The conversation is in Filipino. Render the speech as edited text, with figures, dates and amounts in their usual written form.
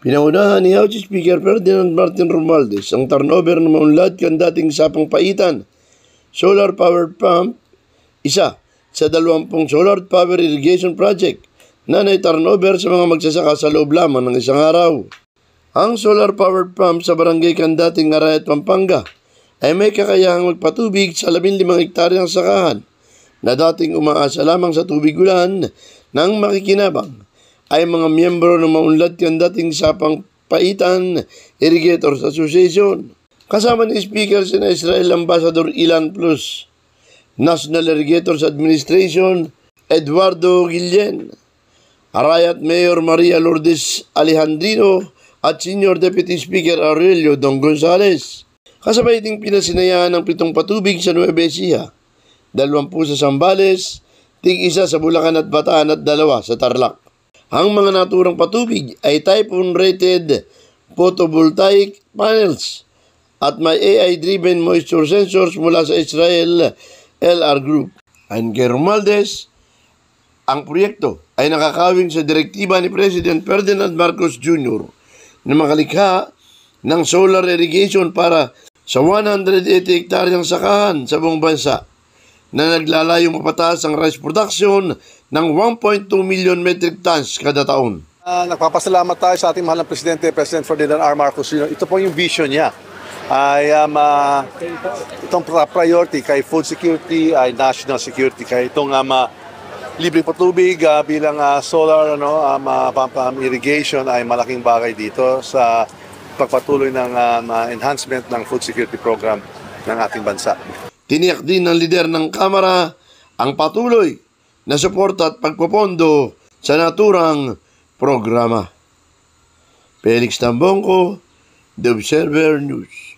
Pinaunahan ni House Speaker Ferdinand Martin Romualdez ang turnover ng maunlad kan dating Sapang Paitan solar powered pump, isa sa 20 solar power irrigation project na turnover sa mga magsasaka sa loob lamang ng isang araw. Ang solar powered pump sa barangay Kandating, Arayat, Pampanga ay may kakayahang magpatubig sa 15 hektaryang sakahan na dating umaasa lamang sa tubig ulan ng makikinabang ay mga miyembro ng maunlad kan dating Sapang Paitan Irrigators Association. Kasama ni Speaker sina Israel Ambassador Ilan Plus, National Irrigators Administration Eduardo Guillen, Arayat Mayor Maria Lourdes Alejandrino at Senior Deputy Speaker Aurelio Don Gonzales. Kasabay ding pinasinayaan ng 7 patubig sa Nueva Ecija, 20 sa Zambales, 1 sa Bulacan at Bataan at 2 sa Tarlac. Ang mga naturang patubig ay typhoon-rated photovoltaic panels at may AI-driven moisture sensors mula sa Israel LR Group. Ayon kay Romualdez, ang proyekto ay nakakawin sa direktiba ni President Ferdinand Marcos Jr. na makalikha ng solar irrigation para sa 180 hektaryang sakahan sa buong bansa na naglalayong mapataas ang rice production ng 1.2 million metric tons kada taon. Nagpapasalamat tayo sa ating mahal na Presidente, President Ferdinand R. Marcos Jr. Ito po yung vision niya. Itong priority kay food security, ay national security, kay itong libreng patubig bilang solar irrigation ay malaking bagay dito sa pagpatuloy ng enhancement ng food security program ng ating bansa. Tiniyak din ng lider ng Kamara ang patuloy na suporta at pagpopondo sa naturang programa. Felix Tambongco, The Observer News.